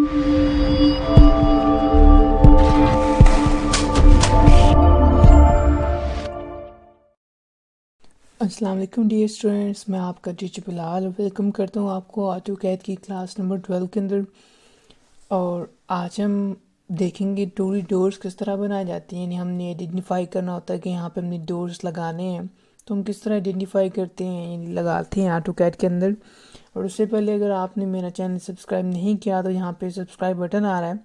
अस्सलाम वालेकुम dear students, मैं आपका टीचर बिलाल वेलकम करता हूँ आपको ऑटोकैड की क्लास नंबर 12 के अंदर। और आज हम देखेंगे टूरी डोर्स किस तरह बनाए जाते हैं। यानी हमने आइडेंटिफाई करना होता है कि यहाँ पे हमने डोर्स लगाने हैं, तो हम किस तरह आइडेंटिफाई करते हैं, यानी लगाते हैं ऑटोकैड के अंदर। और उससे पहले अगर आपने मेरा चैनल सब्सक्राइब नहीं किया तो यहाँ पे सब्सक्राइब बटन आ रहा है,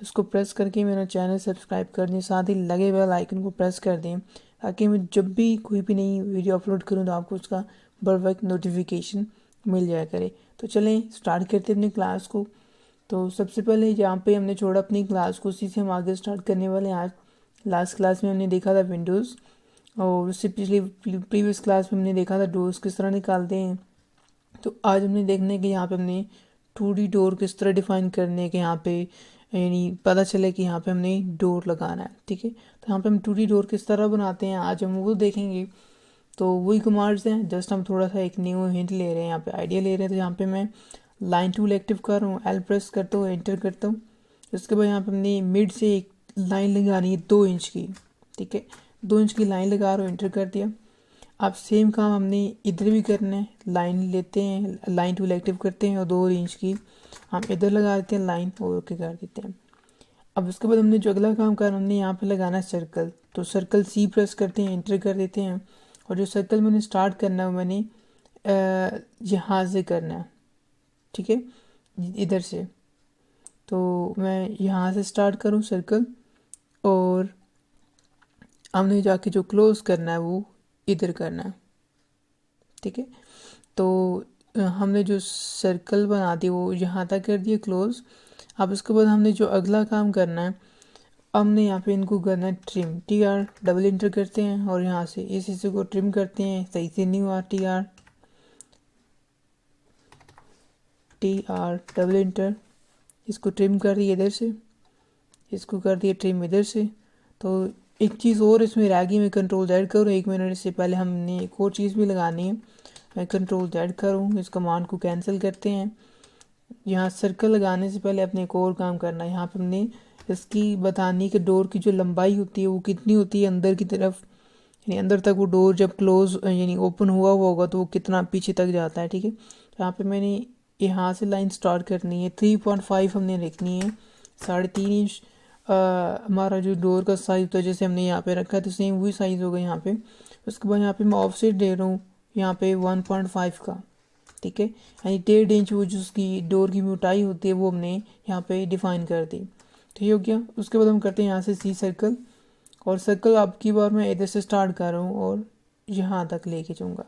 इसको प्रेस करके मेरा चैनल सब्सक्राइब कर दें, साथ ही लगे बेल आइकन को प्रेस कर दें ताकि मैं जब भी कोई भी नई वीडियो अपलोड करूं तो आपको उसका बर वक्त नोटिफिकेशन मिल जाया करे। तो चलें स्टार्ट करते हैं अपनी क्लास को। तो सबसे पहले जहाँ पे हमने छोड़ा अपनी क्लास को, उसी से हम आगे स्टार्ट करने वाले हैं। आज लास्ट क्लास में हमने देखा था विंडोज़, और उससे पिछली प्रीवियस क्लास में हमने देखा था डोर्स किस तरह निकालते हैं। तो आज हमने देखने कि यहाँ पे हमने 2D डोर किस तरह डिफ़ाइन करने के, यहाँ पे यानी पता चले कि यहाँ पे हमने डोर लगाना है। ठीक है, तो यहाँ पे हम 2D डोर किस तरह बनाते हैं आज हम वो देखेंगे। तो वही कमांड्स हैं, जस्ट हम थोड़ा सा एक न्यू हिंट ले रहे हैं, यहाँ पे आइडिया ले रहे हैं। तो यहाँ पे मैं लाइन टूल एक्टिव कर रहा हूँ, एल प्रेस करता हूँ, एंटर करता हूँ। उसके बाद यहाँ पे हमने मिड से एक लाइन लगानी है 2 इंच की। ठीक है, 2 इंच की लाइन लगा रहा हूँ, एंटर कर दिया। अब सेम काम हमने इधर भी करना है, लाइन लेते हैं, लाइन टूल एक्टिव करते हैं और 2 इंच की हम इधर लगा देते हैं लाइन, और ओके कर देते हैं। अब उसके बाद हमने जो अगला काम करना, हमने यहाँ पे लगाना है सर्कल। तो सर्कल सी प्रेस करते हैं, एंटर कर देते हैं। और जो सर्कल मैंने स्टार्ट करना है मैंने यहाँ से करना है। ठीक है, इधर से। तो मैं यहाँ से स्टार्ट करूँ सर्कल, और हमने जाके जो क्लोज करना है वो इधर करना है। ठीक है, तो हमने जो सर्कल बना दी वो यहाँ तक कर दिया क्लोज। अब उसके बाद हमने जो अगला काम करना है, हमने यहाँ पे इनको करना है ट्रिम। TR डबल इंटर करते हैं और यहाँ से इस हिस्से को ट्रिम करते हैं। सही से नहीं हुआ, TR डबल इंटर, इसको ट्रिम कर दिया इधर से, इसको कर दिया ट्रिम इधर से। तो एक चीज़ और इसमें रह गई, मैं कंट्रोल Z करूँ। 1 मिनट से पहले हमने एक और चीज़ भी लगानी है, मैं कंट्रोल Z करूँ, इस कमांड को कैंसिल करते हैं। यहाँ सर्कल लगाने से पहले अपने एक और काम करना है, यहाँ पे हमने इसकी बतानी कि डोर की जो लंबाई होती है वो कितनी होती है अंदर की तरफ, यानी अंदर तक वो डोर जब क्लोज यानी ओपन हुआ होगा तो वो कितना पीछे तक जाता है। ठीक है, तो यहाँ पे मैंने यहाँ से लाइन स्टार्ट करनी है, 3.5 हमने लिखनी है, 3.5 इंच हमारा जो डोर का साइज़ होता है, जैसे हमने यहाँ पे रखा है तो सेम वही साइज़ होगा यहाँ पे। उसके बाद यहाँ पे मैं ऑफसेट दे रहा हूँ यहाँ पे 1.5 का। ठीक है, यानी 1.5 इंच वो जो उसकी डोर की मोटाई होती है वो हमने यहाँ पे डिफ़ाइन कर दी। तो ये हो गया। उसके बाद हम करते हैं यहाँ से सी सर्कल, और सर्कल अब की बार मैं इधर से स्टार्ट कर रहा हूँ और यहाँ तक लेके जाऊँगा।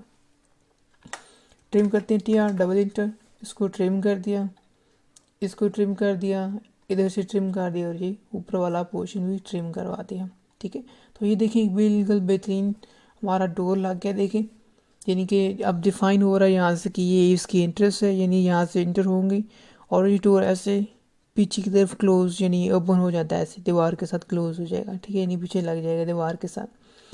ट्रिम करते हैं, TR डबल इंटर, इसको ट्रिम कर दिया, इसको ट्रिम कर दिया, इधर से ट्रिम कर दिया, और ये ऊपर वाला पोर्शन भी ट्रिम करवा दिया। ठीक है, तो ये देखिए बिल्कुल बेहतरीन हमारा डोर लग गया। देखिए यानी कि अब डिफ़ाइन हो रहा है यहाँ से कि ये इसकी इंटरेस्ट है, यानी यहाँ से इंटर होंगी और ये डोर ऐसे पीछे की तरफ क्लोज यानी ओपन हो जाता है, ऐसे दीवार के साथ क्लोज हो जाएगा। ठीक है, यानी पीछे लग जाएगा दीवार के साथ।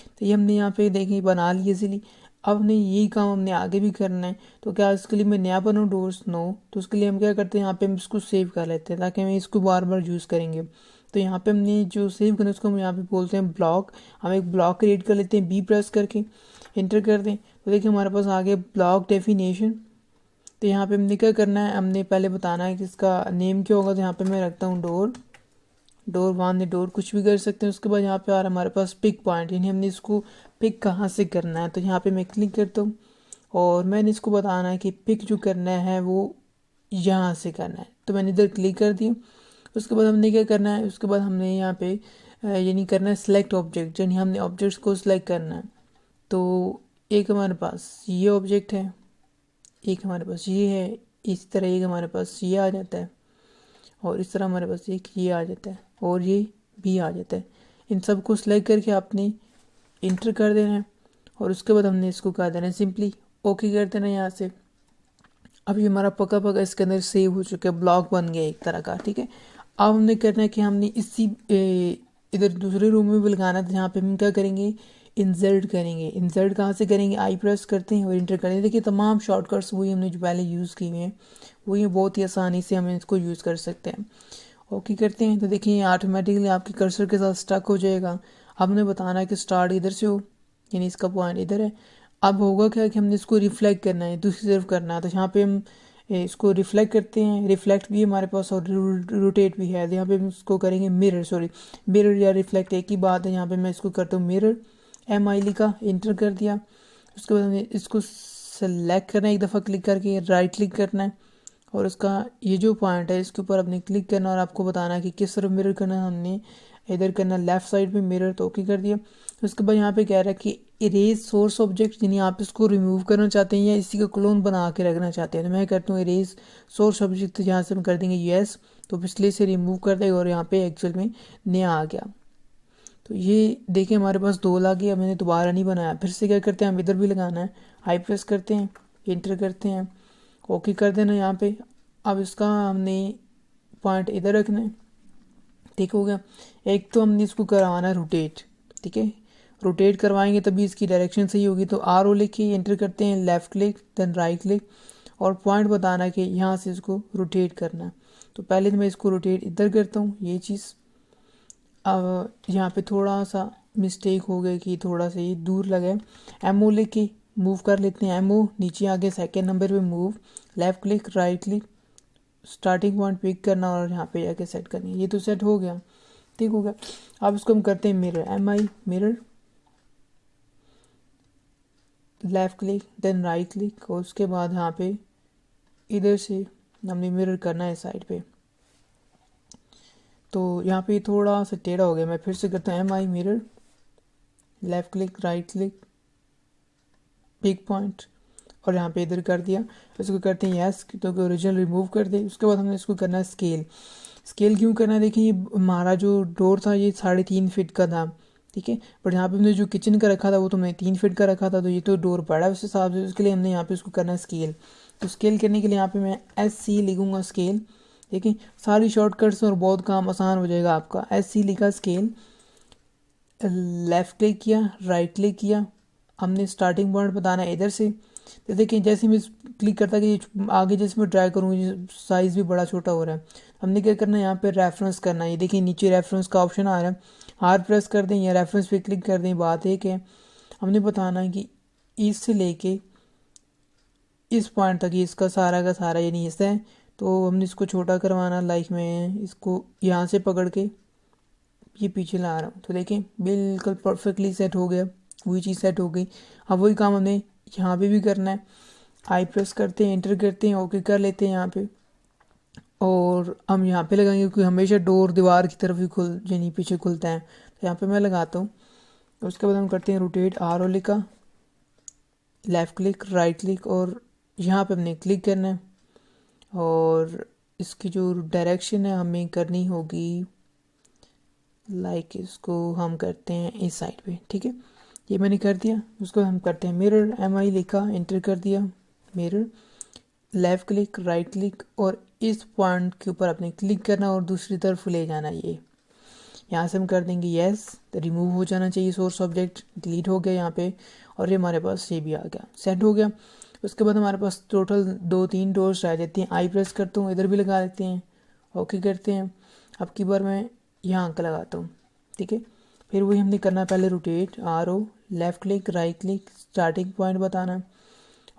तो ये हमने यहाँ पे देखें बना लिया इजीली। अब हमने यही काम हमने आगे भी करना है। तो क्या इसके लिए मैं नया बनाऊँ डोर्स? नो। तो उसके लिए हम क्या करते हैं, यहाँ पे हम इसको सेव कर लेते हैं ताकि हम इसको बार बार यूज़ करेंगे। तो यहाँ पे हमने जो सेव करना है उसको हम यहाँ पे बोलते हैं ब्लॉक। हम एक ब्लॉक क्रिएट कर लेते हैं, बी प्रेस करके इंटर कर दें। तो देखिए हमारे पास आ गया ब्लॉक डेफिनेशन। तो यहाँ पे हमने क्या करना है, हमने पहले बताना है कि इसका नेम क्या होगा। तो यहाँ पे मैं रखता हूँ डोर 1 डोर, कुछ भी कर सकते हैं। उसके बाद यहाँ पे आ रहा है हमारे पास पिक पॉइंट, यानी हमने इसको पिक कहाँ से करना है। तो यहाँ पे मैं क्लिक करता हूँ और मैंने इसको बताना है कि पिक जो करना है वो यहाँ से करना है। तो मैंने इधर क्लिक कर दिया। उसके बाद हमने क्या करना है, उसके बाद हमने यहाँ पे यानी करना है सिलेक्ट ऑब्जेक्ट, यानी हमने ऑब्जेक्ट्स को सिलेक्ट करना है। तो एक हमारे पास ये ऑब्जेक्ट है, एक हमारे पास ये है, इस तरह एक हमारे पास ये आ जाता है, और इस तरह हमारे पास एक ये आ जाता है, और ये भी आ जाता है। इन सब को सिलेक्ट करके आपने इंटर कर देना है, और उसके बाद हमने इसको कर देना है सिंपली ओके कर देना है यहाँ से। अब ये हमारा पका पका इसके अंदर सेव हो चुका है, ब्लॉक बन गया एक तरह का। ठीक है, अब हमने करना है कि हमने इसी इधर दूसरे रूम में भी लगाना है। तो यहाँ पे हम क्या करेंगे, इंसर्ट करेंगे। इंसर्ट कहाँ से करेंगे, आई प्रेस करते हैं और इंटर करेंगे। देखिए तमाम शॉर्टकट्स वही हमने जो पहले यूज़ किए हैं वही बहुत ही आसानी से हम इसको यूज़ कर सकते हैं। ओके करते हैं तो देखिए ऑटोमेटिकली आपके कर्सर के साथ स्टक हो जाएगा। हमने बताना है कि स्टार्ट इधर से हो, यानी इसका पॉइंट इधर है। अब होगा क्या कि हमने इसको रिफ्लेक्ट करना है, दूसरी तरफ करना है। तो यहाँ पे हम इसको रिफ्लेक्ट करते हैं, रिफ्लेक्ट भी है हमारे पास और रोटेट भी है। तो यहाँ पे हम इसको करेंगे मिरर या रिफ्लेक्ट एक ही बात है। यहाँ पे मैं इसको करता हूँ मिरर, MI लिखा, इंटर कर दिया। उसके बाद हमें इसको सेलेक्ट करना है, एक दफ़ा क्लिक करके राइट क्लिक करना है और उसका ये जो पॉइंट है इसके ऊपर आपने क्लिक करना और आपको बताना है कि किस तरफ मिरर करना है। हमने इधर करना लेफ़्ट साइड पे मिरर, तो ओके कर दिया। उसके बाद यहाँ पे कह रहा है कि इरेज सोर्स ऑब्जेक्ट, यानी आप इसको रिमूव करना चाहते हैं या इसी का क्लोन बना के रखना चाहते हैं। तो मैं करता हूँ इरेज सोर्स ऑब्जेक्ट, तो यहाँ से हम कर देंगे येस, तो पिछले से रिमूव कर देगा और यहाँ पे एक्चुअल में नया आ गया। तो ये देखिए हमारे पास 2 लग गया, मैंने दोबारा नहीं बनाया। फिर से क्या करते हैं, हम इधर भी लगाना है, हाई प्रेस करते हैं, इंटर करते हैं, ओके कर देना यहाँ पे। अब इसका हमने पॉइंट इधर रखना है, ठीक हो गया। एक तो हमने इसको करवाना है रोटेट, ठीक है, रोटेट करवाएंगे तभी इसकी डायरेक्शन सही होगी। तो RO लिख के एंटर करते हैं, left click then right click और पॉइंट बताना है कि यहाँ से इसको रोटेट करना है। तो पहले तो मैं इसको रोटेट इधर करता हूँ, ये चीज़। अब यहाँ पे थोड़ा सा मिस्टेक हो गई कि थोड़ा सा ये दूर लगे, MO लिख के मूव कर लेते हैं। MO नीचे आगे सेकेंड नंबर पे move, left click right click, starting point pick करना और यहाँ पे जाके सेट करनी है। ये तो सेट हो गया, ठीक हो गया। अब इसको हम करते हैं mirror, MI mirror, left click then right click और उसके बाद यहाँ पे इधर से हमने मिरर करना है साइड पे। तो यहाँ पे थोड़ा सा टेढ़ा हो गया, मैं फिर से करता हूँ MI mirror, left click right click pick point और यहाँ पे इधर कर दिया। इसको करते हैं यस, तो ओरिजिनल रिमूव कर दे। उसके बाद हमने इसको करना है स्केल। स्केल क्यों करना है, देखिए ये हमारा जो डोर था ये 3.5 फीट का था, ठीक है, बट यहाँ पे हमने जो किचन का रखा था वो तो हमने 3 फीट का रखा था, तो ये तो डोर बड़ा है उस हिसाब से। उसके लिए हमने यहाँ पे इसको करना है स्केल। तो स्केल करने के लिए यहाँ पे मैं SC लिखूँगा स्केल, देखिए सारी शॉर्टकट्स और बहुत काम आसान हो जाएगा आपका। SC लिखा स्केल, लेफ़्ट क्लिक किया राइट क्लिक किया, हमने स्टार्टिंग पॉइंट बताना है इधर से। तो देखिए जैसे मैं क्लिक करता कि आगे जैसे मैं ड्रैग करूँगी साइज़ भी बड़ा छोटा हो रहा है। हमने क्या करना है, यहाँ पे रेफरेंस करना है। ये देखिए नीचे रेफरेंस का ऑप्शन आ रहा है, हार्ड प्रेस कर दें या रेफरेंस पे क्लिक कर दें। बात एक है, हमने बताना है कि इससे लेके इस पॉइंट तक इसका सारा का सारा यानी हिस्सा है। तो हमने इसको छोटा करवाना, लाइक मैं इसको यहाँ से पकड़ के ये पीछे ला रहा हूँ। तो देखें बिल्कुल परफेक्टली सेट हो गया, वही चीज़ सेट हो गई। अब वही काम हमने यहाँ पे भी करना है, आई प्रेस करते हैं, एंटर करते हैं, ओके कर लेते हैं यहाँ पे। और हम यहाँ पे लगाएंगे क्योंकि हमेशा डोर दीवार की तरफ ही खुल यानी पीछे खुलता है, तो यहाँ पे मैं लगाता हूँ। उसके बाद हम करते हैं रोटेट, RO लिखा, लेफ़्ट क्लिक राइट क्लिक और यहाँ पे हमने क्लिक करना है और इसकी जो डायरेक्शन है हमें करनी होगी, लाइक इसको हम करते हैं इस साइड पे, ठीक है, ये मैंने कर दिया। उसको हम करते हैं मिरर, MI लिखा, एंटर कर दिया, mirror, left click right click और इस पॉइंट के ऊपर आपने क्लिक करना और दूसरी तरफ ले जाना। ये यहाँ से हम कर देंगे येस, तो रिमूव हो जाना चाहिए सोर्स ऑब्जेक्ट, डिलीट हो गया यहाँ पे और ये हमारे पास ये भी आ गया, सेट हो गया। उसके बाद हमारे पास टोटल 2-3 डोर्स रह जाती हैं। आई प्रेस करता हूँ, इधर भी लगा देते हैं, ओके करते हैं। अब की बार मैं यहाँ का लगाता हूँ, ठीक है। फिर वही हमने करना है, पहले rotate, RO left click right click, starting point बताना है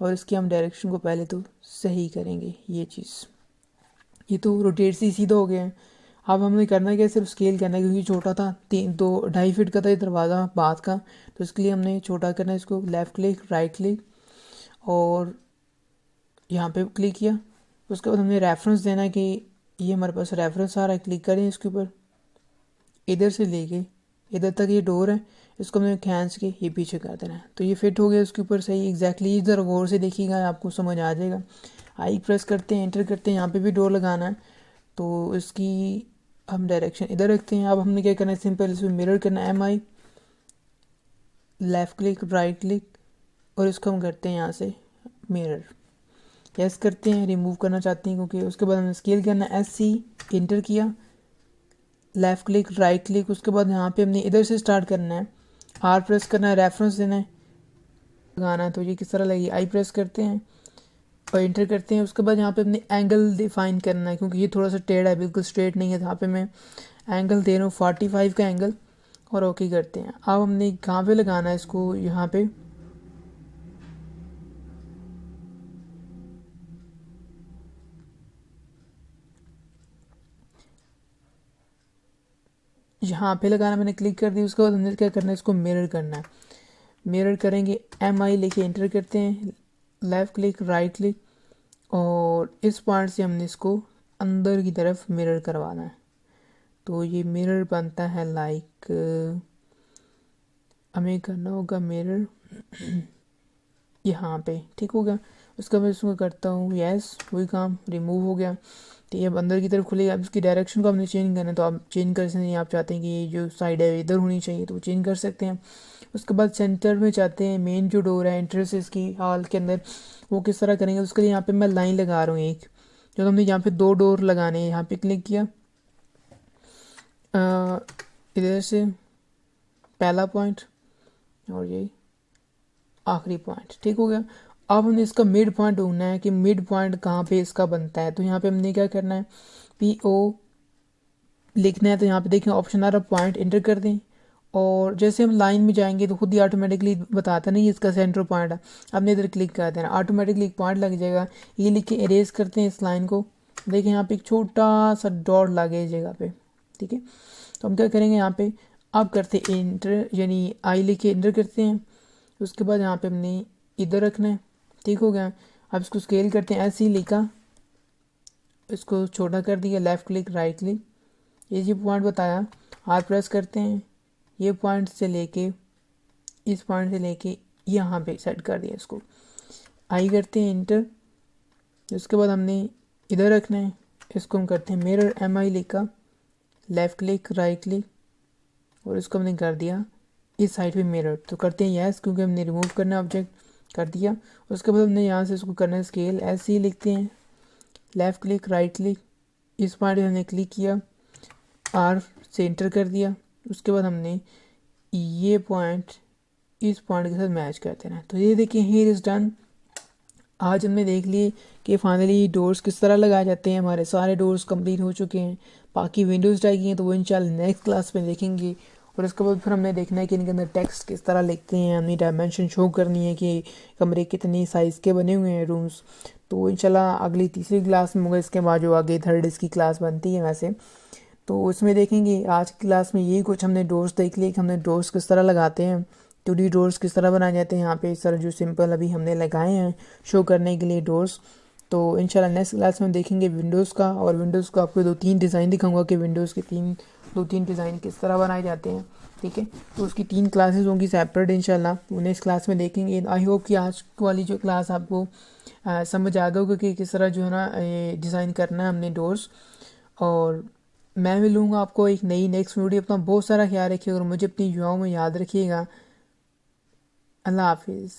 और इसकी हम डायरेक्शन को पहले तो सही करेंगे। ये चीज़ ये तो रोटेट से सीधा हो गया है। अब हमने करना क्या, सिर्फ स्केल करना है क्योंकि छोटा था, 2-2.5 फीट का था ये दरवाज़ा बात का, तो इसके लिए हमने छोटा करना है इसको। लेफ़्ट क्लिक राइट क्लिक और यहाँ पे क्लिक किया। उसके बाद हमने रेफरेंस देना है कि ये हमारे पास रेफरेंस आ रहा है, क्लिक करें इसके ऊपर, इधर से लेके इधर तक ये डोर है, इसको हमने खींच के ये पीछे कर देना है। तो ये फिट हो गया उसके ऊपर सही एग्जैक्टली। इधर गौर से देखिएगा आपको समझ आ जाएगा। आई प्रेस करते हैं, एंटर करते हैं, यहाँ पे भी डोर लगाना है तो इसकी हम डायरेक्शन इधर रखते हैं। अब हमने क्या करना है, सिंपल इसमें मिरर करना है, MI left click right click और इसको हम करते हैं यहाँ से मिरर, यस करते हैं, रिमूव करना चाहते हैं क्योंकि। उसके बाद हमने स्केल करना है, SC एंटर किया, लेफ़्ट क्लिक राइट क्लिक, उसके बाद यहाँ पे हमने इधर से स्टार्ट करना है आर प्रेस करना है, रेफरेंस देना है, लगाना है। तो ये किस तरह लगी, आई प्रेस करते हैं और इंटर करते हैं। उसके बाद यहाँ पे अपने एंगल डिफाइन करना है, क्योंकि ये थोड़ा सा टेढ़ा है, बिल्कुल स्ट्रेट नहीं है। यहाँ पे मैं एंगल दे रहा हूँ 45 का एंगल, और ओके करते हैं। अब हमने कहाँ पे लगाना है इसको, यहाँ पे यहाँ पे लगाना, मैंने क्लिक कर दिया। उसके बाद हमने क्या करना है, इसको मिरर करना है। मिरर करेंगे, एम आई लेके एंटर करते हैं, लेफ़्ट क्लिक राइट क्लिक, और इस पॉइंट से हमने इसको अंदर की तरफ मिरर करवाना है। तो ये मिरर बनता है लाइक, हमें करना होगा मिरर यहाँ पे, ठीक हो गया। उसका मैं इसको करता हूँ यस, वही काम रिमूव हो गया। तो ये अब अंदर की तरफ खुलेगा। अब इसकी डायरेक्शन को हमने चेंज करना है, तो आप चेंज कर सकते हैं। आप चाहते हैं कि ये जो साइड है इधर होनी चाहिए, तो चेंज कर सकते हैं। उसके बाद सेंटर में चाहते हैं मेन जो डोर है एंट्रेंस इसकी हॉल के अंदर, वो किस तरह करेंगे। उसके लिए यहाँ पे मैं लाइन लगा रहा हूँ एक, जो हमने यहाँ पे 2 डोर लगाने हैं। यहाँ पे क्लिक किया, इधर से पहला पॉइंट और ये आखिरी पॉइंट, ठीक हो गया। अब हमने इसका मिड पॉइंट ढूंढना है कि मिड पॉइंट कहाँ पे इसका बनता है। तो यहाँ पे हमने क्या करना है, पी ओ लिखना है। तो यहाँ पे देखें ऑप्शन आ रहा, पॉइंट एंटर कर दें, और जैसे हम लाइन में जाएंगे तो खुद ही ऑटोमेटिकली बताता नहीं इसका सेंटर पॉइंट है। आपने इधर क्लिक कर देना, ऑटोमेटिकली एक पॉइंट लग जाएगा। ये लिख के इरेज करते हैं इस लाइन को। देखिए यहाँ पे एक छोटा सा डॉट लगे इस जगह पे, ठीक है। तो हम क्या करेंगे यहाँ पे, अब करते हैं इंटर, यानी आई लिख के इंटर करते हैं। उसके बाद यहाँ पे हमने इधर रखना है, ठीक हो गया। अब इसको स्केल करते हैं, ऐसे ही लिखा, इसको छोटा कर दिया, लेफ़्ट क्लिक राइट क्लिक, ये जो पॉइंट बताया आर प्रेस करते हैं। ये पॉइंट से लेके इस पॉइंट से लेके यहाँ पे सेट कर दिया इसको, आई करते हैं इंटर। उसके बाद हमने इधर रखना है, इसको हम करते हैं मिरर, एम आई लिखा, लेफ़्ट क्लिक राइट क्लिक, और इसको हमने कर दिया इस साइड पे मिरर। तो करते हैं यस, क्योंकि हमने रिमूव करना है ऑब्जेक्ट, कर दिया। उसके बाद हमने यहाँ से इसको करना है स्केल, ऐसे ही लिखते हैं, लेफ़्ट क्लिक राइट क्लिक, इस पॉइंट पे हमने क्लिक किया, आर से एंटर कर दिया। उसके बाद हमने ये पॉइंट इस पॉइंट के साथ मैच कर देना है। तो ये देखिए हियर इज़ डन। आज हमने देख लिए कि फाइनली डोर्स किस तरह लगाए जाते हैं। हमारे सारे डोर्स कंप्लीट हो चुके हैं। बाकी विंडोज़ रह गई हैं, तो वो इंशाल्लाह नेक्स्ट क्लास में देखेंगे। और उसके बाद फिर हमने देखना है कि इनके अंदर टेक्स्ट किस तरह लिखते हैं, हमने डायमेंशन शो करनी है कि कमरे कितनी साइज़ के बने हुए हैं रूम्स। तो इंशाल्लाह अगली तीसरी क्लास में होगा। इसके बाद जो आगे थर्ड इसकी क्लास बनती है वैसे, तो उसमें देखेंगे। आज की क्लास में यही कुछ हमने डोर्स देख लिए कि हमने डोर्स किस तरह लगाते हैं, 2D डोर्स किस तरह बनाए जाते हैं। यहाँ पे इस तरह जो सिंपल अभी हमने लगाए हैं शो करने के लिए डोर्स। तो इंशाल्लाह नेक्स्ट क्लास में देखेंगे विंडोज़ का, और विंडोज़ का आपको 2-3 डिज़ाइन दिखाऊंगा कि विंडोज़ के 2-3 डिज़ाइन किस तरह बनाए जाते हैं, ठीक है। तो उसकी 3 क्लासेस होंगी सेपरेट इंशाल्लाह, वो नेक्स्ट क्लास में देखेंगे। आई होप कि आज वाली जो क्लास आपको समझ आ गया होगा कि किस तरह जो है ना डिज़ाइन करना है हमने डोर्स। और मैं मिलूँगा आपको एक नई नेक्स्ट वीडियो। अपना बहुत सारा ख्याल रखिएगा और मुझे अपनी दुआओं में याद रखिएगा। अल्लाह हाफिज़।